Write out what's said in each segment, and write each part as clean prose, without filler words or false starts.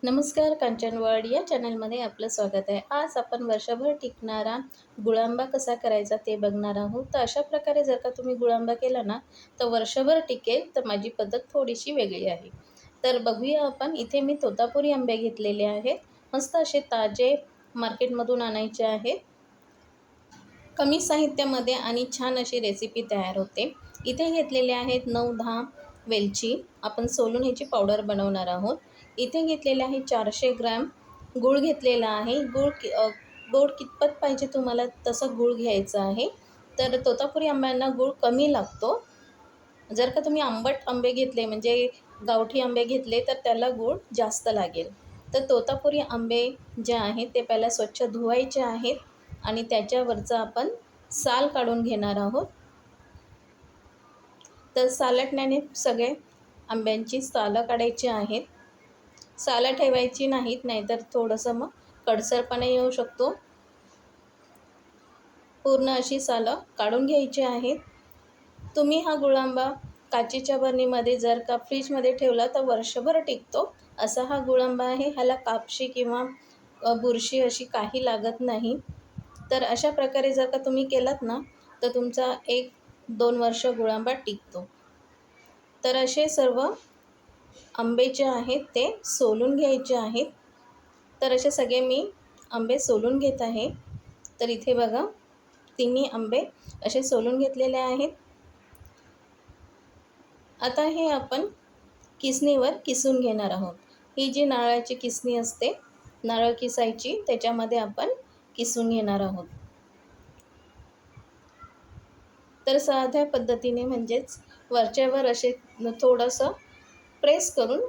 नमस्कार, कांचनवाड या चॅनलमध्ये आपलं स्वागत आहे. आज आपण वर्षभर टिकणारा गुळांबा कसा करायचा ते बघणार आहोत. तर अशा प्रकारे जर का तुम्ही गुळांबा केला ना, तर वर्षभर टिकेल. तर माझी पद्धत थोडीशी वेगळी आहे. तर बघूया आपण. इथे मी तोतापुरी आंबे घेतलेले आहेत. मस्त असे ताजे मार्केटमधून आणायचे आहेत. कमी साहित्यामध्ये आणि छान अशी रेसिपी तयार होते. इथे घेतलेले आहेत 9-10 वेलची. आपण सोलून ह्याची पावडर बनवणार आहोत. इथे घेतलेले आहे 400 ग्रॅम गूळ घेतलेला आहे. गोड कितपत पाहिजे तुम्हाला तसं गूळ घ्यायचं आहे. तर तोतापुरी आंब्यांना गूळ कमी लागतो. जर का तुम्ही आंबट आंबे घेतले म्हणजे गावठी आंबे घेतले तर त्याला गूळ जास्त लागेल. तर तोतापुरी आंबे जे आहेत ते पहिला स्वच्छ धुवायचे आहेत आणि त्याच्यावरचं आपण साल काढून घेणार आहोत. तर सालटण्याने सगळे आंब्यांची सालं काढायची आहेत. सालं ठेवायची नाहीत, नाहीतर थोडंसं मग कडसरपणा येऊ शकतो. पूर्ण अशी सालं काढून घ्यायची आहेत. तुम्ही हा गुळांबा काचेच्या बरणीमध्ये जर का फ्रीजमध्ये ठेवला तर वर्षभर टिकतो. असा हा गुळांबा आहे. ह्याला कापशी किंवा बुरशी अशी काही लागत नाही. तर अशा प्रकारे जर का तुम्ही केलात ना, तर तुमचा 1-2 वर्ष गुळांबा टिकतो. तर असे सर्व आंबे जे आहेत ते सोलून घ्यायचे आहेत. तर असे सगळे मी आंबे सोलून घेत आहे. तर इथे बघा, तिन्ही आंबे असे सोलून घेतलेले आहेत. आता हे आपण किसणीवर किसून घेणार आहोत. ही जी नारळाची किसणी असते, नारळ किसायची त्याच्यामध्ये आपण किसून घेणार आहोत. तर साध्या पद्धतीने म्हणजेच वरच्यावर असे थोडंसं प्रेस करून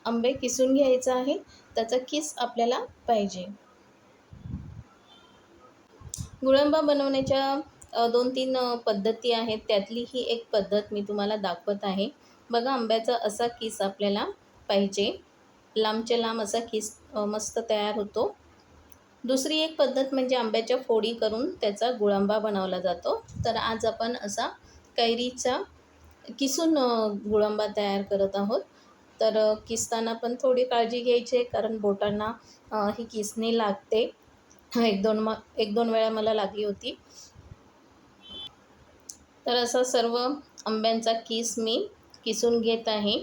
आंबे किसून घ्यायचं आहे. त्याचा किस आपल्याला पाहिजे. गुळांबा बनवण्याच्या 2-3 पद्धती आहेत. त्यातली ही एक पद्धत मी तुम्हाला दाखवत आहे. बघा, आंब्याचा असा किस आपल्याला पाहिजे. लांबच्या लांब असा किस मस्त तयार होतो. दुसरी एक पद्धत म्हणजे आंब्याच्या फोडी करून त्याचा गुळांबा बनवला जातो. तर आज आपण असा कैरीचा किसून गुळांबा तयार करत आहोत. तर किसताना पण थोडी काळजी घ्यायची आहे, कारण बोटांना ही किसणी लागते. 1-2 वेळा मला लागली होती. तर असा सर्व आंब्यांचा किस मी किसून घेत आहे.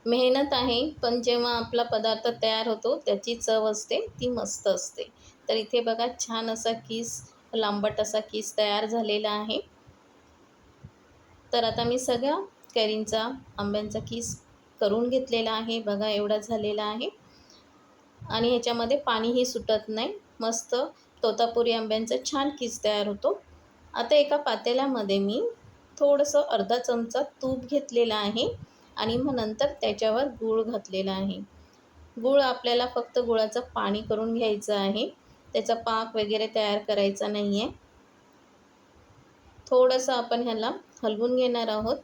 मेहनत आहे, पण जेव्हा आपला पदार्थ तयार होतो त्याची चव असते ती मस्त असते. तर इथे बघा, छान असा किस, लांबट असा किस तयार झालेला आहे. तर आता मी सगळ्या कैरींचा आंब्यांचा किस करून घेतलेला आहे. बघा, एवढा झालेला आहे आणि ह्याच्यामध्ये पाणीही सुटत नाही. मस्त तोतापुरी आंब्यांचा छान किस तयार होतो. आता एका पातेल्यामध्ये मी थोडंसं अर्धा चमचा तूप घेतलेला आहे आणि मग नंतर त्याच्यावर गूळ घातलेला आहे. गूळ आपल्याला फक्त गुळाचं पाणी करून घ्यायचं आहे. त्याचा पाक वगैरे तयार करायचा नाही आहे. थोडंसं आपण ह्याला हलवून घेणार आहोत,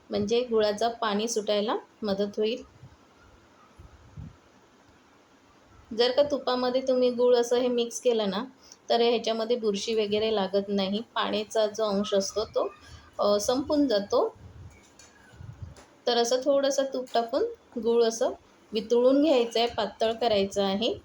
म्हणजे गुळाचं पाणी सुटायला मदत होईल. जर का तुपामध्ये तुम्ही गूळ असं हे मिक्स केलं ना, तर ह्याच्यामध्ये बुरशी वगैरे लागत नाही. पाण्याचा जो अंश असतो तो संपून जातो. तर असं थोडंसं तूप टाकून गूळ असं वितळून घ्यायचं आहे, पातळ करायचं आहे.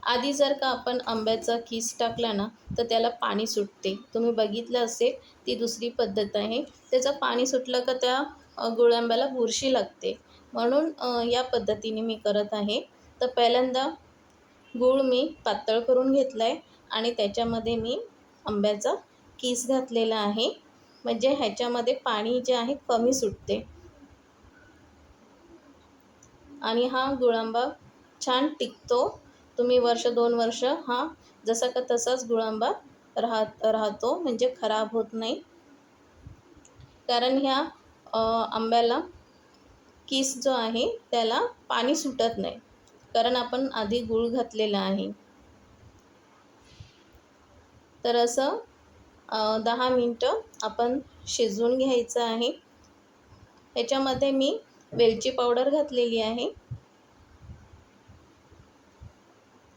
आधी जर का आपण आंब्याचा किस टाकला ना, तर त्याला पाणी सुटते. तुम्ही बघितलं असेल, ती दुसरी पद्धत आहे. त्याचं पाणी सुटलं का त्या गुळांब्याला बुरशी लागते. म्हणून या पद्धतीने मी करत आहे. तर पहिल्यांदा गूळ मी पातळ करून घेतला आहे आणि त्याच्यामध्ये मी आंब्याचा किस घातलेला आहे. म्हणजे ह्याच्यामध्ये पाणी जे आहे कमी सुटते आणि हा गुळांबा छान टिकतो. तुम्ही 1-2 वर्ष हा जसा का तसाच गुळांबा राहतो, म्हणजे खराब होत नाही. कारण ह्या आंब्याला किस जो आहे त्याला पाणी सुटत नाही, कारण आपण आधी गूळ घातलेला आहे. तर असं 10 मिनटं आपण शिजवून घ्यायचं आहे. ह्याच्यामध्ये मी वेलची पावडर घातलेली आहे.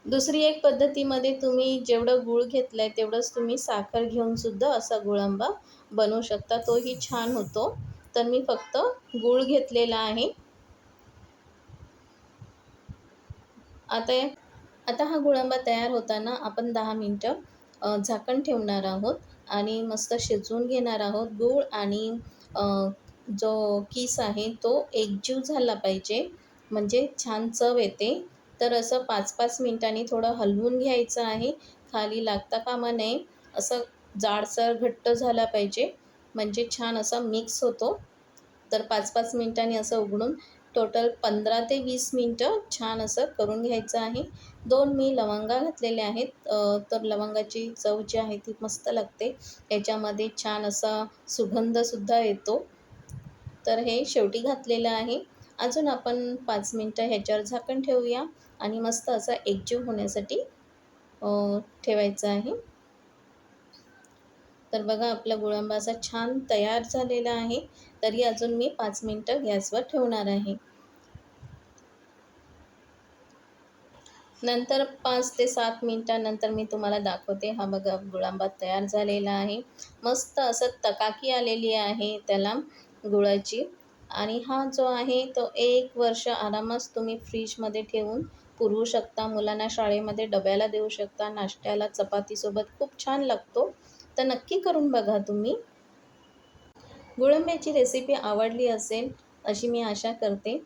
दुसरी एक पद्धतीमध्ये तुम्ही जेवढं गूळ घेतलं आहे तेवढंच तुम्ही साखर घेऊन सुद्धा असा गुळांबा बनवू शकता. तोही छान होतो. तर मी फक्त गूळ घेतलेला आहे. आता आता हा गुळांबा तयार होताना आपण 10 मिनटं झाकण ठेवणार आहोत आणि मस्त शिजवून घेणार आहोत. गूळ आणि अ, जो किस आहे तो एकजीव झाला पाहिजे, म्हणजे छान चव येते. तर असं 5-5 मिनिटांनी थोडं हलवून घ्यायचं आहे. खाली लागता कामा नये. असं जाडसर घट्ट झाला पाहिजे, म्हणजे छान असा मिक्स होतो. तर 5-5 मिनिटांनी असं उघडून टोटल 15 ते 20 मिनिटं छान असं करून घ्यायचं आहे. 2 मी लवंगा घातलेल्या आहेत. तर लवंगाची चव जी आहे ती मस्त लागते. याच्यामध्ये छान असा सुगंधसुद्धा येतो. तर हे शेवटी घातलेलं आहे. अजून आपण 5 मिनिटं ह्याच्यावर झाकण ठेवूया आणि मस्त असा एकजीव होण्यासाठी अ, ठेवायचं आहे. तर बघा आपला गुळांबा असा छान तयार झालेला आहे. तरी अजून मी 5 मिनिटं गॅसवर ठेवणार आहे. नंतर 5 ते 7 मिनिटांनंतर मी तुम्हाला दाखवते. हा बघा गुळांबा तयार झालेला आहे. मस्त असं चकाकी आलेली आहे त्याला गुळाची. आणि हा जो आहे तो 1 वर्ष आरामात तुम्ही फ्रीजमध्ये ठेवून पुरवू शकता. मुलांना शाळेमध्ये डब्याला देऊ शकता. नाश्त्याला चपातीसोबत खूप छान लागतो. तर नक्की करून बघा तुम्ही. गुळंब्याची रेसिपी आवडली असेल अशी मी आशा करते.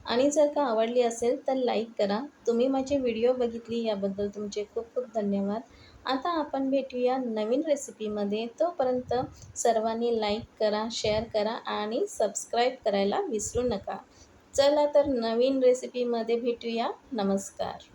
आणि जर का आवडली असेल तर लाईक करा. तुम्ही माझी व्हिडिओ बघितली याबद्दल तुमचे खूप खूप धन्यवाद. आता आपण भेटूया नवीन रेसिपीमध्ये. तोपर्यंत सर्वांनी लाईक करा, शेअर करा आणि सबस्क्राईब करायला विसरू नका. चला तर नवीन रेसिपीमध्ये भेटूया. नमस्कार.